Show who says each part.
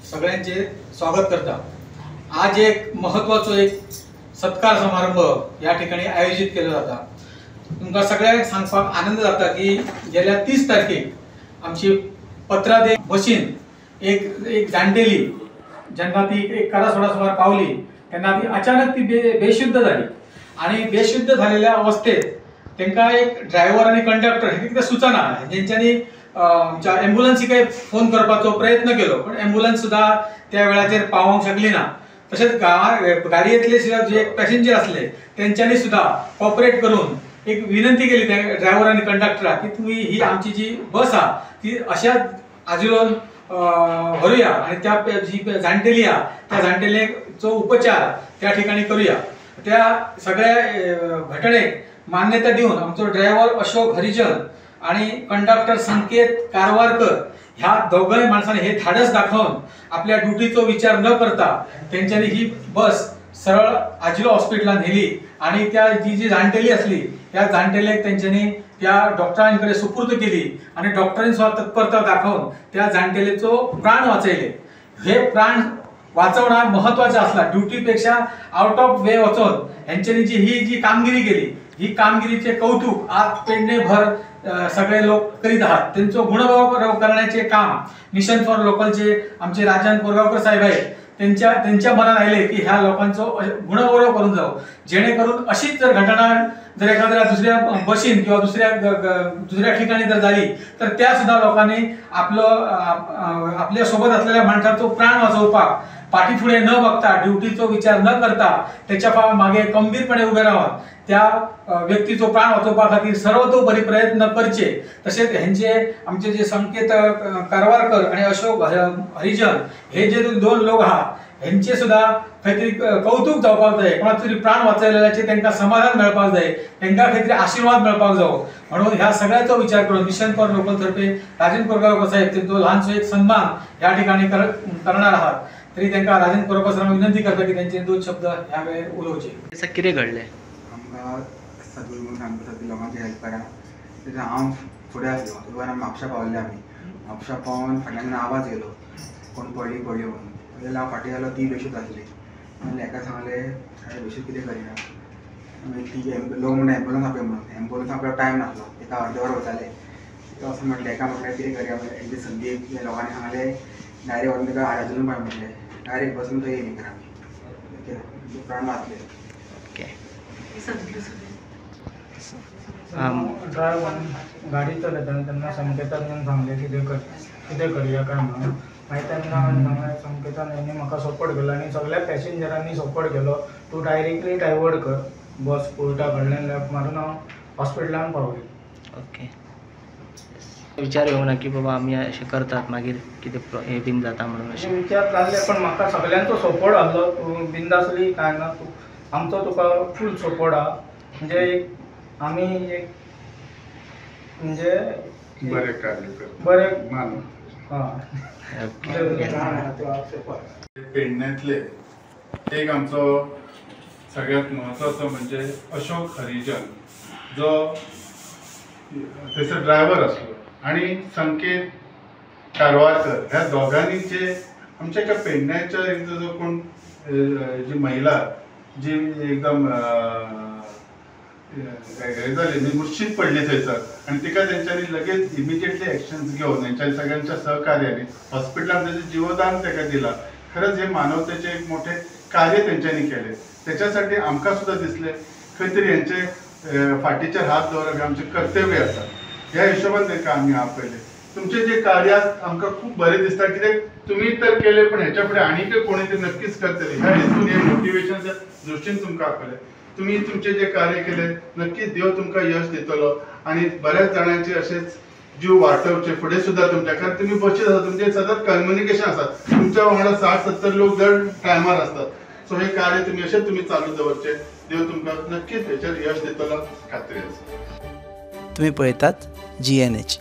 Speaker 1: सगळ्यांचे स्वागत करता। आज एक महत्त्वाचा एक सत्कार समारंभ या ठिकाणी आयोजित केला जाता। तुमका सगळ्यांक सांगपाक आनंद जाता की गेल्या 30 तारखेक आमची पत्रादे बशीन एक जाणटेली जेन्ना ती एक करासोडा सुमार पावली तेन्ना ती अचानक ती बेशुद्ध झाली आणि बेशुद्ध झालेल्या अवस्थेत त्यांना एक ड्रायव्हर आणि कंडक्टर हे कितें सुचना जेंच्यांनी आमच्या एम्ब्युलन्सीक फोन करपाचो प्रयत्न केलो पण एम्ब्युलन्स सुद्धा त्या वेळाचेर पावोंक शकली ना। तशेंच गाडयेंतले जे पॅसेंजर असले त्यांच्यानी सुद्धा कॉपरेट करून एक विनंती केली त्या ड्रायव्हर आणि कंडक्टराक की तुम्ही ही आमची जी बस हा ती अशाच आजिलोन भरूया आणि त्या जी जाणटेली हा त्या जाणटेलेचो उपचार त्या ठिकाणी करूया। त्या सगळ्या घटनेक मान्यता देऊन आमचो ड्रायव्हर अशोक हरिजन आणि कंडक्टर संकेत कारवारकर ह्या दोघांनी माणसाने हे धाडस दाखवून आपल्या ड्युटीचो विचार न करता त्यांच्यानी ही बस सरळ आजिलो हॉस्पिटलात नेली आणि त्या जी जाणटेली असली त्या जाणटेलेक त्यांच्यानी त्या डॉक्टरांकडे सुपूर्द केली आणि डॉक्टरांनी सुद्धा तत्परता दाखवून त्या जाणटेलेचो प्राण वाचयले। हे प्राण वाचवणं महत्त्वाचं असला ड्युटीपेक्षा आउट ऑफ वे वचून यांच्यानी ही जी कामगिरी केली ही कामगिरीचे कौतुक आज पेडणेभर सगळे लोक करीत आहात। त्यांचं गुणगौरव करण्याचे काम मिशन फॉर लोकलचे आमचे राजन कोरगावकर साहेब आहेत त्यांच्या मनात आले की ह्या लोकांचं गुणगौरव करून जाऊ जेणेकरून अशीच जर घटना जर एखाद्या दुसऱ्या बशीन किंवा दुसऱ्या ठिकाणी जर झाली तर त्या सुद्धा लोकांनी आपल्या सोबत असलेल्या माणसाचा प्राण वाचवपाक पाठीपुढे न बघता ड्युटीचो विचार न करता त्याच्या मागे खंबीरपणे उभे राहून त्या व्यक्तीचो प्राण वाचवपा खातीर सर्वतोपरी प्रयत्न करचे। तसेच ह्यांचे आमचे जे संकेत कारवारकर आणि अशोक हरिजन हे जे दोन लोक आहात ह्यांचे सुद्धा काहीतरी कौतुक जावपाक जाय कोणाक तरी प्राण वाचयलेल्याचे त्यांना समाधान मेळपाक जाय त्यांना काहीतरी आशीर्वाद मेळपाक जावो म्हणून ह्या सगळ्याचो विचार करून मिशन फॉर लोकल तर्फे राजन कोरगावकर साहेब त्यांचो लहानसो एक सन्मान या ठिकाणी करणार आहात तरी त्यांना राजन कोरगावकर सरांना विनंती करता की त्यांचे 2 शब्द ह्या वेळेर उलोवचे।
Speaker 2: असं कितें घडलें
Speaker 3: आमकां सदगुरू म्हणून आमकां सगळी लोकांची हेल्प करा तेन्ना हांव फुडें आसलो इवन म्हापशा पावल्ले आमी म्हापशा पावन फाटल्यान आवाज येयलो कोण पडली म्हणून जाल्यार हांव फाटीं गेलो ती बेशूद आसली नाजाल्यार हेका सांगलें अरे बेशूद कितें करया मागीर ती लोक म्हणून एम्ब्युलन्स आपय म्हणून एम्ब्युलन्स आपल्याक टायम नासलो एका अर्दे वर वताले तिका वचून म्हटलें एका म्हटल्यार कितें करया एक दीस संदीप लोकांनी सांगलें डायरेक्ट व्हरून तिका हाडाजून पळय म्हटलें डायरेक्ट बसून थंय येयली आमी प्राण वाचले।
Speaker 4: ड्रायव्हर गाडी चलयतना तेन्ना संकेतान येवन सांगलें कितें करया काय म्हणून मागीर तेन्ना संकेतान हेणी म्हाका सपोर्ट केलो आनी सगळ्या पॅसेंजरांनी सपोर्ट केलो तूं डायरेक्टली डायवर्ट कर बस कोर्टा कडल्यान लेफ्ट मारून हांव हॉस्पिटलान पावयलो।
Speaker 2: ओके विचार येवंक ना की बाबा आमी अशें करतात मागीर कितें हें बीन जाता म्हणून अशें
Speaker 4: विचार जाल्ले पण म्हाका सगळ्यांचो सपोर्ट आसलो तूं बिंदासली काय ना आमचो तुका फूल सपोर्ट आहा म्हणजे आमी एक म्हणजे बरे मान
Speaker 5: पेडण्यातले एक आमचो सगळ्यात महत्वाचो म्हणजे अशोक हरिजन जो थंयसर ड्रायव्हर आसलो आणि संकेत कारवारकर ह्या दोघांनी जे आमच्या एका पेडण्याच्या जो कोण जी महिला जी एकदम जाली मुर्शीद पडली थंयसर आणि तिका त्यांच्यानी लगेच इमिजिएटली एक्शन्स घेऊन त्यांच्या सगळ्यांच्या सहकार्याने हॉस्पिटलात त्याचे जीवदान ताका दिला। खरंच हे मानवतेचे एक मोठे कार्य त्यांच्यानी केले त्याच्यासाठी आमकां सुद्धा दिसले खंय तरी यांचे फाटीचेर हात दवरप आमचे कर्तव्य आसा ह्या हिशोबान तांकां आमी आपयले। तुमचे जे कार्य आमकां खूब बरें दिसता कित्याक तुम्ही तर केले पण ह्याच्या पुढे आनीक कोणी ते नक्कीच करतले ह्या हेतून हे मोटिवेशनच्या दृष्टीन तुमकां आपयले। तुम्ही तुमचे जे कार्य केले नक्कीच देव तुमकां यश दितलो आणि बऱ्याच जणांचे असेच जीव वाटवचे फुडें सुद्धा तुमच्या कारण तुम्ही बशीत आसा तुमचे सतत कम्युनिकेशन आसात तुमच्या वांगडा 60-70 लोक दर टायमार असतात सो हे कार्य तुम्ही अशेंच तुम्ही चालू दवरचे देव तुमकां नक्कीच हेचेर यश दितलो खात्री आसा।
Speaker 6: तुम्ही पळयतात GNH।